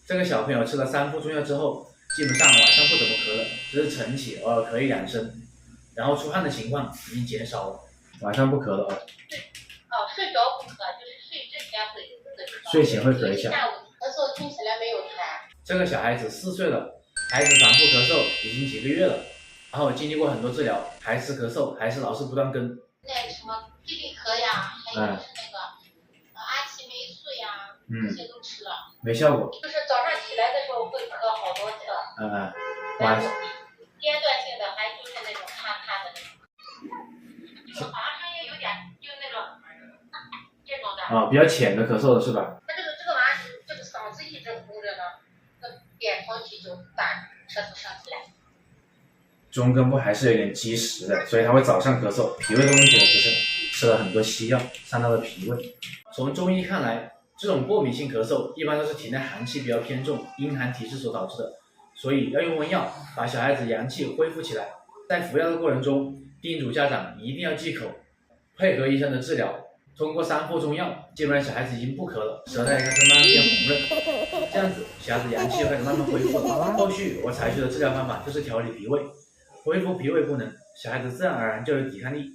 这个小朋友吃了3副中药之后，基本上晚上不怎么咳了，只是晨起偶尔咳1-2声，然后出汗的情况已经减少了，晚上不咳了啊。睡着不咳，就是睡之前会咳。睡前会咳一下。下午咳嗽听起来没有痰。这个小孩子4岁了，孩子反复咳嗽已经几个月了，然后经历过很多治疗，还是咳嗽，还是老是不断跟。那什么必理咳呀，还有就是那个阿奇霉素呀，这些都吃了，没效果。就是早上起来的时候会咳好多次。晚上间断性的，还就是那种咔咔的那种，就是好像声音有点就那种这种的。比较浅的咳嗽的是吧？他这个玩意儿，这个嗓子一直红着呢，那扁桃体就大，舌头上起来。中根部还是有点积食的，所以他会早上咳嗽，脾胃的问题呢，就是吃了很多西药，伤到了脾胃。从中医看来，这种过敏性咳嗽一般都是体内寒气比较偏重，阴寒体质所导致的，所以要用温药把小孩子阳气恢复起来。在服药的过程中，叮嘱家长一定要忌口，配合医生的治疗。通过3副中药，基本上小孩子已经不咳了，舌苔开始慢慢变红润，这样子小孩子阳气就开始慢慢恢复了。后续我采取的治疗方法就是调理脾胃，恢复脾胃功能，小孩子自然而然就有抵抗力。